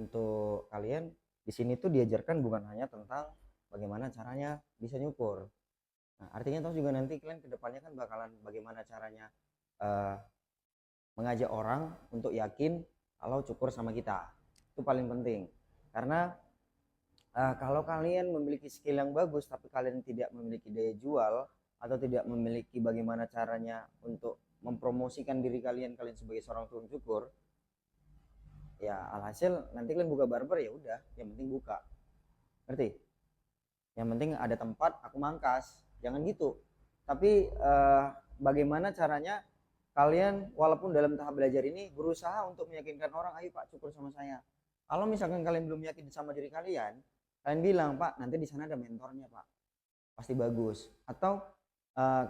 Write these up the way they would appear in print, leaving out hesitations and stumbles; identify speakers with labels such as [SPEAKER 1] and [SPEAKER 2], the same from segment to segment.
[SPEAKER 1] untuk kalian di sini tuh diajarkan bukan hanya tentang bagaimana caranya bisa nyukur. Nah, artinya toh juga nanti kalian kedepannya kan bakalan bagaimana caranya eh, mengajak orang untuk yakin kalau cukur sama kita. Itu paling penting. Karena kalau kalian memiliki skill yang bagus tapi kalian tidak memiliki daya jual atau tidak memiliki bagaimana caranya untuk mempromosikan diri kalian kalian sebagai seorang tukang cukur, ya alhasil nanti kalian buka barber ya udah, yang penting buka. Ngerti? Yang penting ada tempat aku mangkas. Jangan gitu. Tapi bagaimana caranya kalian walaupun dalam tahap belajar ini berusaha untuk meyakinkan orang, ayo Pak cukur sama saya. Kalau misalkan kalian belum yakin sama diri kalian, kalian bilang, Pak nanti di sana ada mentornya Pak, pasti bagus. Atau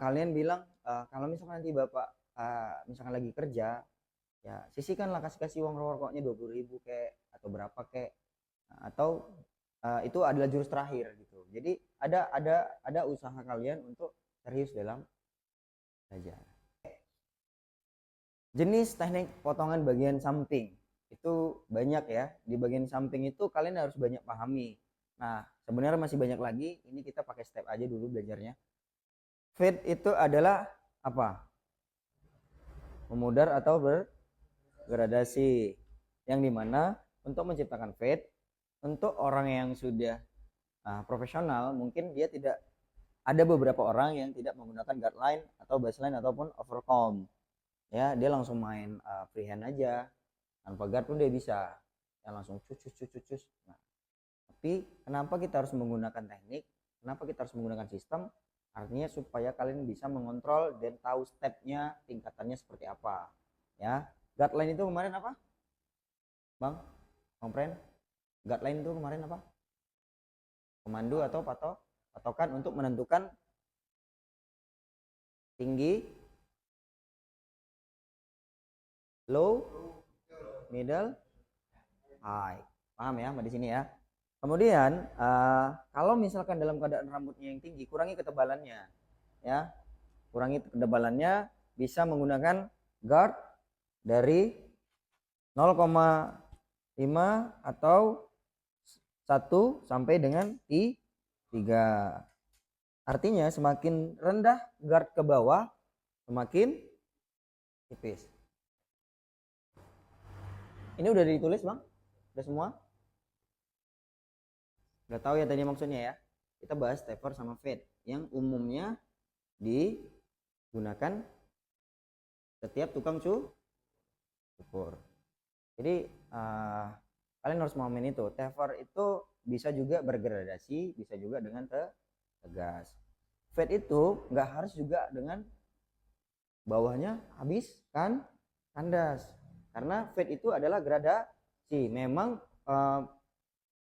[SPEAKER 1] kalian bilang, kalau misalkan nanti Bapak misalkan lagi kerja, ya sisihkanlah, kasih uang rokoknya 20.000 kek atau berapa kek. Nah, atau itu adalah jurus terakhir gitu. Jadi ada usaha kalian untuk serius dalam belajar. Jenis teknik potongan bagian samping itu banyak ya. Di bagian samping itu kalian harus banyak pahami. Nah, sebenarnya masih banyak lagi. Ini kita pakai step aja dulu belajarnya. Fade itu adalah apa? Memudar atau bergradasi. Yang dimana untuk menciptakan fade, untuk orang yang sudah profesional, mungkin dia tidak, ada beberapa orang yang tidak menggunakan guideline atau baseline ataupun overcomb. Ya, dia langsung main freehand aja tanpa guard pun dia bisa, ya langsung cus. Nah, tapi kenapa kita harus menggunakan teknik, kenapa kita harus menggunakan sistem, artinya supaya kalian bisa mengontrol dan tahu stepnya, tingkatannya seperti apa. Ya, guideline itu kemarin apa bang Pren? Guideline itu kemarin apa? Komando atau patokan untuk menentukan tinggi, low, middle, high. Paham ya di sini ya. Kemudian kalau misalkan dalam keadaan rambutnya yang tinggi, kurangi ketebalannya ya. Kurangi ketebalannya, bisa menggunakan guard dari 0,5 atau 1 sampai dengan 3. Artinya semakin rendah guard ke bawah, semakin tipis. Ini udah ditulis bang? Udah semua? Udah tahu ya tadi maksudnya ya? Kita bahas taper sama fade yang umumnya digunakan setiap tukang cukur. Jadi kalian harus memahamin itu. Taper itu bisa juga bergradasi, bisa juga dengan tegas. Fade itu nggak harus juga dengan bawahnya habis kan kandas, karena fade itu adalah gradasi. Memang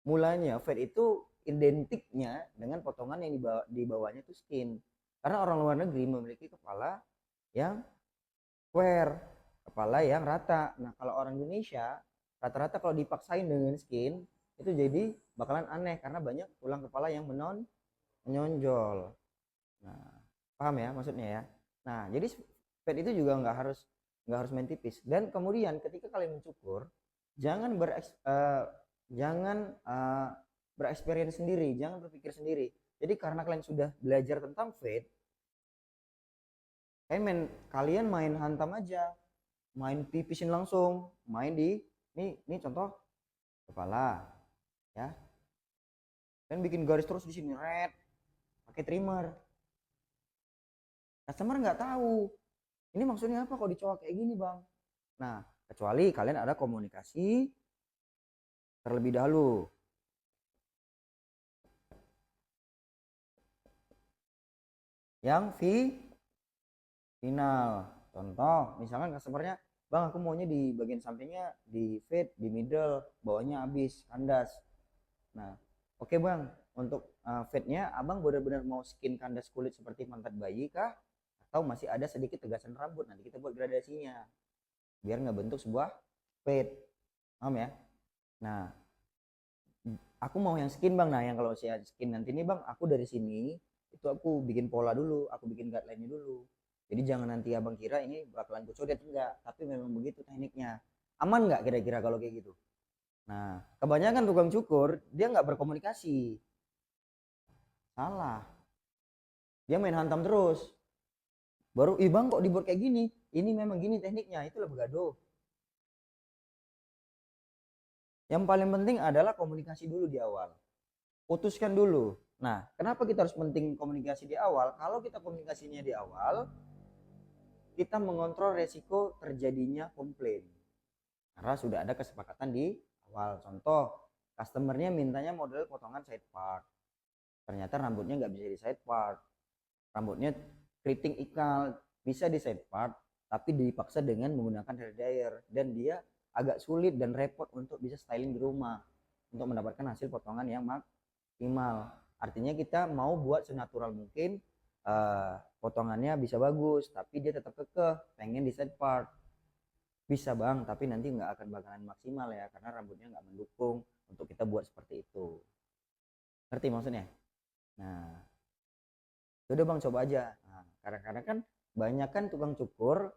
[SPEAKER 1] mulanya fade itu identiknya dengan potongan yang di bawahnya itu skin, karena orang luar negeri memiliki kepala yang square, kepala yang rata. Nah kalau orang Indonesia rata-rata kalau dipaksain dengan skin itu jadi bakalan aneh karena banyak tulang kepala yang menonjol. Nah paham ya maksudnya ya. Nah jadi fade itu juga nggak harus main tipis. Dan kemudian ketika kalian mencukur, jangan bereksperience sendiri, jangan berpikir sendiri. Jadi karena kalian sudah belajar tentang fade, kalian main hantam aja, main pipisin langsung, main di ini contoh kepala ya, dan bikin garis terus di sini red pakai trimmer. Customer nggak tahu ini maksudnya apa kok dicoak kayak gini bang. Nah kecuali kalian ada komunikasi terlebih dahulu. Yang final, contoh misalkan customernya, bang aku maunya di bagian sampingnya di fade, di middle, bawahnya habis kandas. Nah oke bang, untuk fade-nya abang benar-benar mau skin kandas kulit seperti pantat bayi kah, atau masih ada sedikit tegasan rambut? Nanti kita buat gradasinya biar nggak bentuk sebuah fade, paham ya? Nah aku mau yang skin bang. Nah yang kalau saya skin nanti nih bang, aku dari sini itu aku bikin pola dulu, aku bikin guideline-nya dulu. Jadi jangan nanti abang kira ini bakalan kucodet, enggak, tapi memang begitu tekniknya. Aman nggak kira-kira kalau kayak gitu? Nah, kebanyakan tukang cukur dia nggak berkomunikasi. Salah. Dia main hantam terus. Baru, bang kok dibuat kayak gini? Ini memang gini tekniknya, itulah begaduh. Yang paling penting adalah komunikasi dulu di awal. Putuskan dulu. Nah, kenapa kita harus penting komunikasi di awal? Kalau kita komunikasinya di awal, kita mengontrol resiko terjadinya komplain. Karena sudah ada kesepakatan di awal. Contoh, customernya mintanya model potongan side part. Ternyata rambutnya nggak bisa di side part. Rambutnya keriting ikal, bisa di side part, tapi dipaksa dengan menggunakan hair dryer. Dan dia agak sulit dan repot untuk bisa styling di rumah. Untuk mendapatkan hasil potongan yang maksimal. Artinya kita mau buat senatural mungkin, potongannya bisa bagus, tapi dia tetap kekeh pengen di side part. Bisa bang, tapi nanti nggak akan bakalan maksimal ya, karena rambutnya nggak mendukung untuk kita buat seperti itu. Ngerti maksudnya? Nah, udah bang coba aja. Nah, kadang-kadang kan banyak kan tukang cukur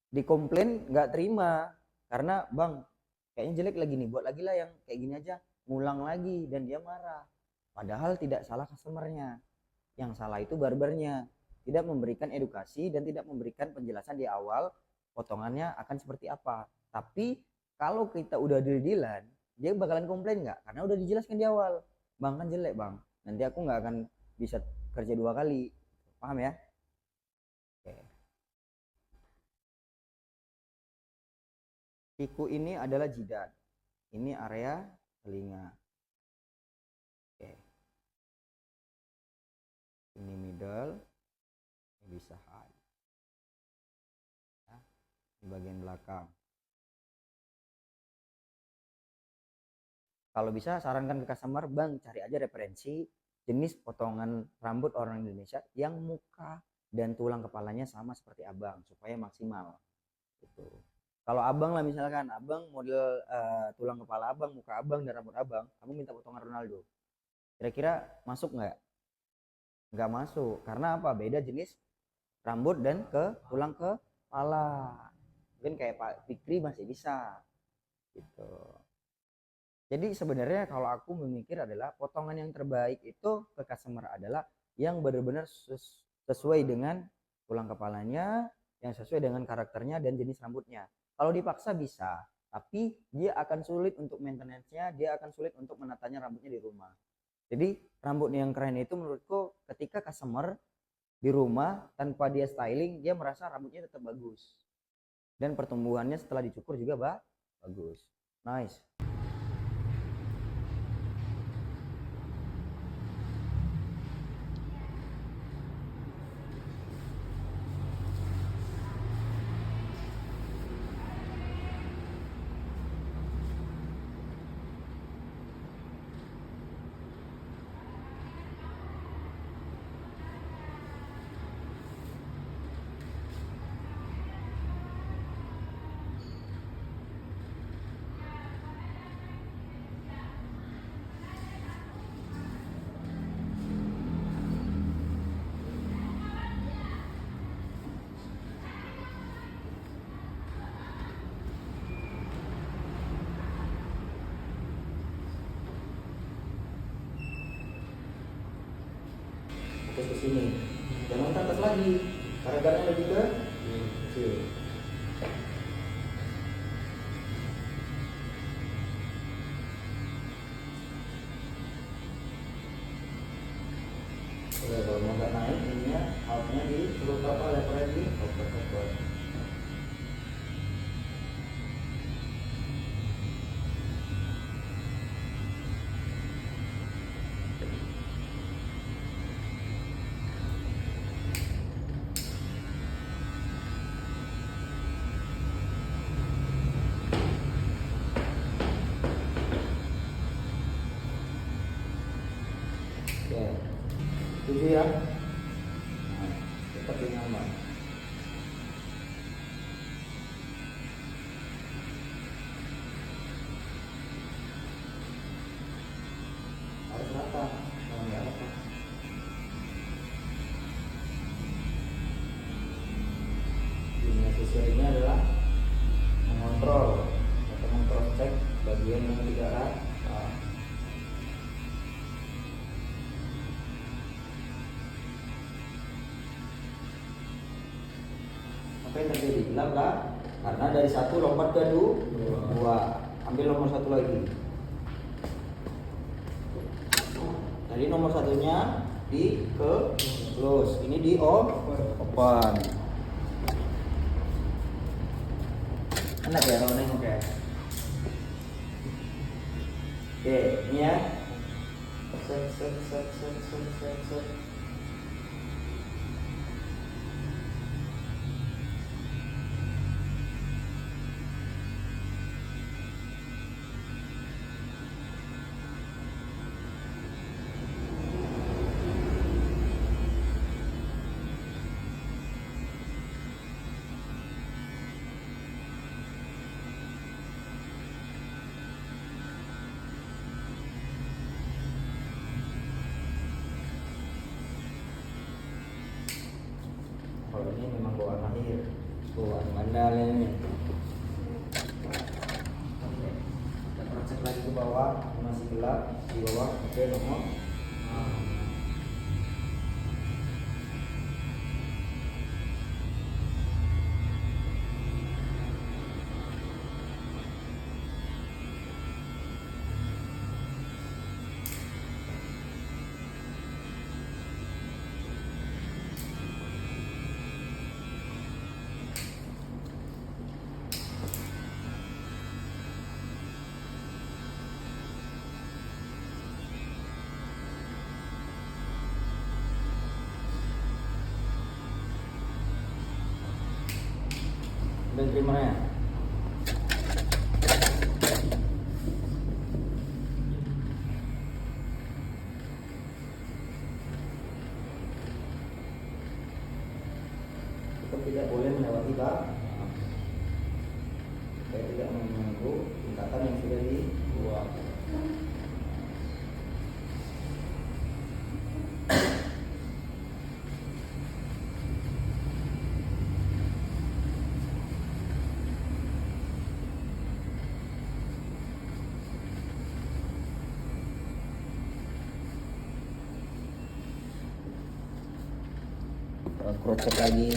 [SPEAKER 1] dikomplain nggak terima karena bang kayaknya jelek lagi nih, buat lagi lah yang kayak gini aja, ngulang lagi, dan dia marah. Padahal tidak salah customernya, yang salah itu barbernya, tidak memberikan edukasi dan tidak memberikan penjelasan di awal potongannya akan seperti apa. Tapi kalau kita udah deal-dealan, dia bakalan komplain nggak? Karena udah dijelaskan di awal, bang kan jelek bang, nanti aku nggak akan bisa kerja 2 kali. Paham ya? Oke. Siku ini adalah jidat, ini area telinga. Oke. Ini middle, ini bisa high. Ya, di bagian belakang. Kalau bisa sarankan ke customer, bang cari aja referensi jenis potongan rambut orang Indonesia yang muka dan tulang kepalanya sama seperti abang supaya maksimal. Gitu. Kalau abang lah misalkan, abang model tulang kepala abang, muka abang, dan rambut abang, kamu minta potongan Ronaldo. Kira-kira masuk nggak? Nggak masuk. Karena apa? Beda jenis rambut dan ke tulang kepala. Mungkin kayak Pak Fikri masih bisa. Gitu. Jadi sebenarnya kalau aku memikir adalah potongan yang terbaik itu ke customer adalah yang benar-benar sesuai dengan tulang kepalanya, yang sesuai dengan karakternya dan jenis rambutnya. Kalau dipaksa bisa, tapi dia akan sulit untuk maintenance-nya, dia akan sulit untuk menatanya rambutnya di rumah. Jadi rambut yang keren itu menurutku ketika customer di rumah tanpa dia styling, dia merasa rambutnya tetap bagus. Dan pertumbuhannya setelah dicukur juga bagus. Nice. Fokus ke sini. Jangan ke atas lagi. Karena lebih ke kecil. Oke, kalau mau nggak naik, ininya outnya di seluruh kapal, levelnya di koper. Oke, tujuh ya. Nah, tetap nyaman. Harus rata, kalau nggak rata. Ini accessory-nya adalah mengontrol atau mengcross check bagian yang tidak
[SPEAKER 2] dibilang lah, karena dari 1 lompat ke 2. Ambil nomor 1 lagi. Jadi nomor 1-nya di ke close, ini di open. Enak ya kalau nengok ya. Oke, ini ya. Set. Kalau ini memang bawaan akhir, bawaan bandal ini. Oke, kita cek lagi ke bawah, masih gelap di bawah. Oke, nomor. Dan trimmernya. Kita tidak boleh melewati bak. Saya tidak mengganggu tingkatan yang sudah dibuat. Crochet lagi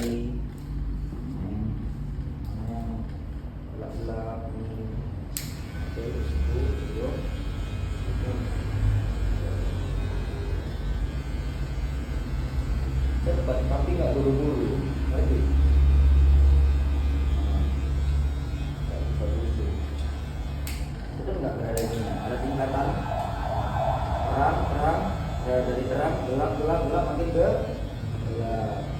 [SPEAKER 2] gelap-gelap ini. Oke, itu cepat tapi nggak buru-buru lagi. Itu nggak ada ini, ada tingkatan terang dari terang gelap makin ke gelap.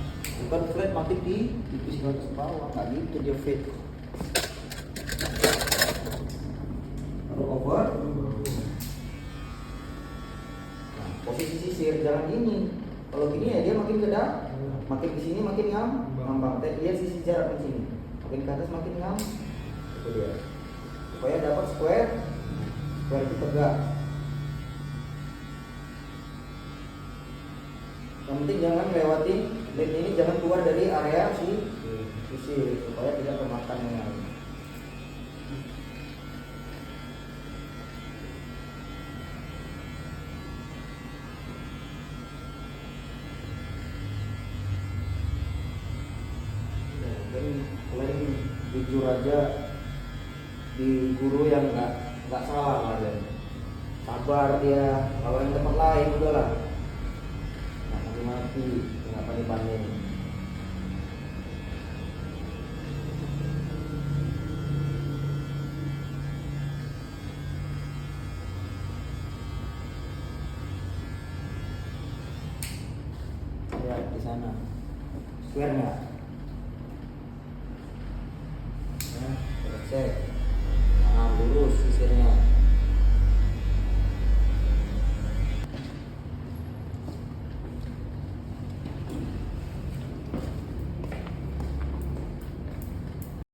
[SPEAKER 2] Bukan flat makin tipis ke atas bawah, nggak gitu dia fit. Lalu over. Nah, posisi sisir jangan gini. Kalau gini ya dia makin kedap, makin ke sini makin ngambang. Lihat sisi jarak di sini, makin ke atas makin ngambang. Itu dia. Supaya dapat square itu tegak. Yang penting jangan lewatin lid ini, jangan keluar dari area sisir supaya tidak kemakan yang lain. Dan selain jujur aja di guru yang nggak salah kalian, sabar dia. Kalau yang tempat lain udahlah mati nggak panik-panik. Lihat di sana square nggak? Nah, cek.